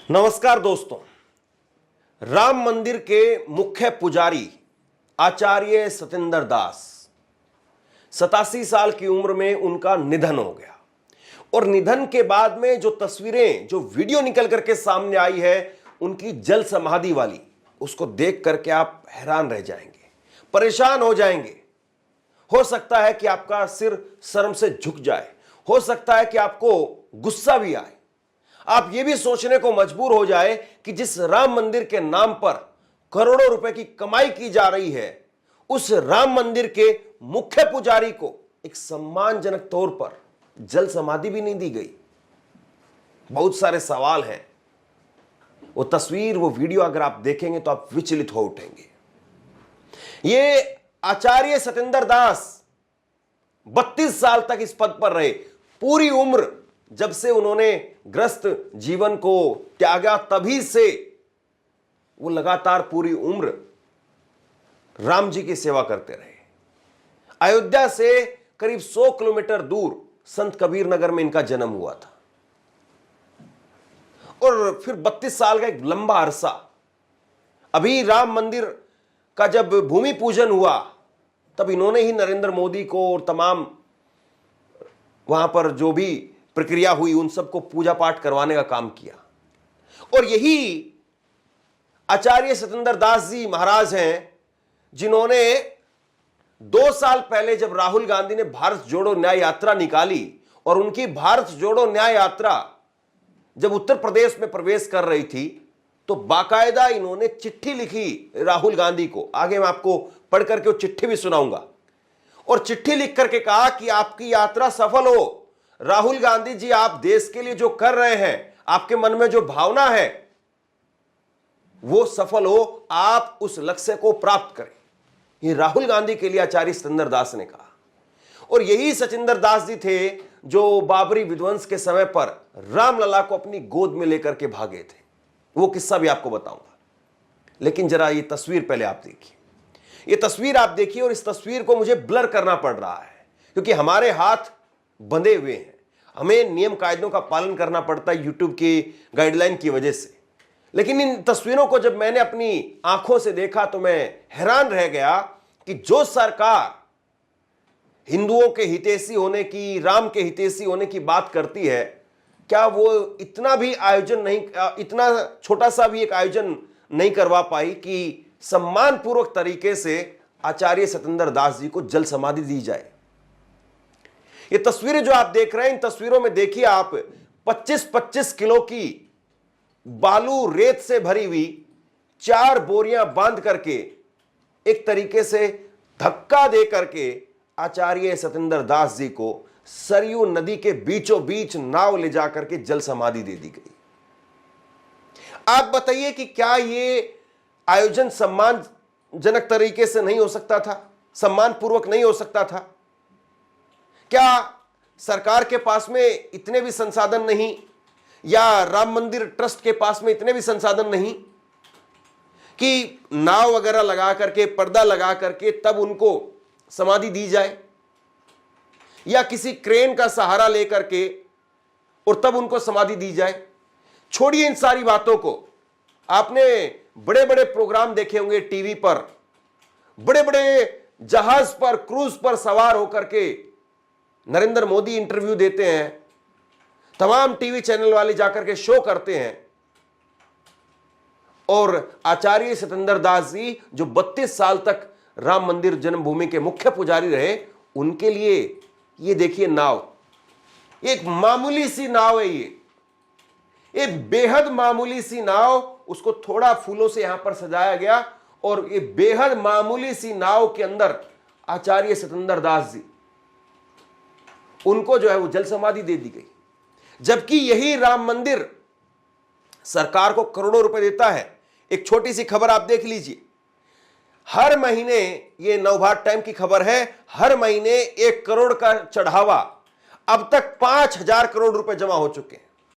नमस्कार दोस्तों। राम मंदिर के मुख्य पुजारी आचार्य सतेंद्र दास 87 साल की उम्र में उनका निधन हो गया और निधन के बाद में जो तस्वीरें जो वीडियो निकल करके सामने आई है उनकी जल समाधि वाली, उसको देख करके आप हैरान रह जाएंगे, परेशान हो जाएंगे। हो सकता है कि आपका सिर शर्म से झुक जाए, हो सकता है कि आपको गुस्सा भी आए, आप यह भी सोचने को मजबूर हो जाए कि जिस राम मंदिर के नाम पर करोड़ों रुपए की कमाई की जा रही है, उस राम मंदिर के मुख्य पुजारी को एक सम्मानजनक तौर पर जल समाधि भी नहीं दी गई। बहुत सारे सवाल हैं। वो तस्वीर, वो वीडियो अगर आप देखेंगे तो आप विचलित हो उठेंगे। ये आचार्य सतेंद्र दास 32 साल तक इस पद पर रहे। पूरी उम्र जब से उन्होंने ग्रस्त जीवन को त्यागा, तभी से वो लगातार पूरी उम्र राम जी की सेवा करते रहे। अयोध्या से करीब 100 किलोमीटर दूर संत कबीर नगर में इनका जन्म हुआ था और फिर 32 साल का एक लंबा अरसा। अभी राम मंदिर का जब भूमि पूजन हुआ तब इन्होंने ही नरेंद्र मोदी को और तमाम वहां पर जो भी प्रक्रिया हुई उन सबको पूजा पाठ करवाने का काम किया। और यही आचार्य सतेंद्र दास जी महाराज हैं जिन्होंने 2 साल पहले जब राहुल गांधी ने भारत जोड़ो न्याय यात्रा निकाली और उनकी भारत जोड़ो न्याय यात्रा जब उत्तर प्रदेश में प्रवेश कर रही थी तो बाकायदा इन्होंने चिट्ठी लिखी राहुल गांधी को। आगे मैं आपको पढ़ करके वो चिट्ठी भी सुनाऊंगा। और चिट्ठी लिख करके कहा कि आपकी यात्रा सफल हो। राहुल गांधी जी, आप देश के लिए जो कर रहे हैं, आपके मन में जो भावना है वो सफल हो, आप उस लक्ष्य को प्राप्त करें। ये राहुल गांधी के लिए आचार्य सतेंद्र दास ने कहा। और यही सतेंद्र दास जी थे जो बाबरी विध्वंस के समय पर रामलला को अपनी गोद में लेकर के भागे थे। वो किस्सा भी आपको बताऊंगा, लेकिन जरा ये तस्वीर पहले आप देखिए। ये तस्वीर आप देखिए और इस तस्वीर को मुझे ब्लर करना पड़ रहा है क्योंकि हमारे हाथ बंधे हुए हैं। हमें नियम कायदों का पालन करना पड़ता है यूट्यूब की गाइडलाइन की वजह से। लेकिन इन तस्वीरों को जब मैंने अपनी आंखों से देखा तो मैं हैरान रह गया कि जो सरकार हिंदुओं के हितैषी होने की, राम के हितैषी होने की बात करती है, क्या वो इतना भी आयोजन नहीं, इतना छोटा सा भी एक आयोजन नहीं करवा पाई कि सम्मानपूर्वक तरीके से आचार्य सतेंद्र दास जी को जल समाधि दी जाए। ये तस्वीरें जो आप देख रहे हैं, इन तस्वीरों में देखिए आप 25-25 किलो की बालू रेत से भरी हुई 4 बोरियां बांध करके एक तरीके से धक्का दे करके आचार्य सतेंद्र दास जी को सरयू नदी के बीचों बीच नाव ले जाकर के जल समाधि दे दी गई। आप बताइए कि क्या ये आयोजन सम्मानजनक तरीके से नहीं हो सकता था, सम्मानपूर्वक नहीं हो सकता था? क्या सरकार के पास में इतने भी संसाधन नहीं, या राम मंदिर ट्रस्ट के पास में इतने भी संसाधन नहीं कि नाव वगैरह लगा करके, पर्दा लगा करके तब उनको समाधि दी जाए, या किसी क्रेन का सहारा लेकर के और तब उनको समाधि दी जाए? छोड़िए इन सारी बातों को। आपने बड़े बड़े प्रोग्राम देखे होंगे टीवी पर, बड़े बड़े जहाज पर, क्रूज पर सवार होकर के नरेंद्र मोदी इंटरव्यू देते हैं, तमाम टीवी चैनल वाले जाकर के शो करते हैं। और आचार्य सतेंद्र दास जी जो 32 साल तक राम मंदिर जन्मभूमि के मुख्य पुजारी रहे, उनके लिए ये देखिए नाव, एक मामूली सी नाव है, ये बेहद मामूली सी नाव, उसको थोड़ा फूलों से यहां पर सजाया गया और ये बेहद मामूली सी नाव के अंदर आचार्य सतेंद्र दास जी, उनको जो है वो जल समाधि दे दी गई। जबकि यही राम मंदिर सरकार को करोड़ों रुपए देता है। एक छोटी सी खबर आप देख लीजिए। हर महीने, ये नवभारत टाइम की खबर है, हर महीने 1 करोड़ का चढ़ावा, अब तक 5000 करोड़ रुपए जमा हो चुके हैं।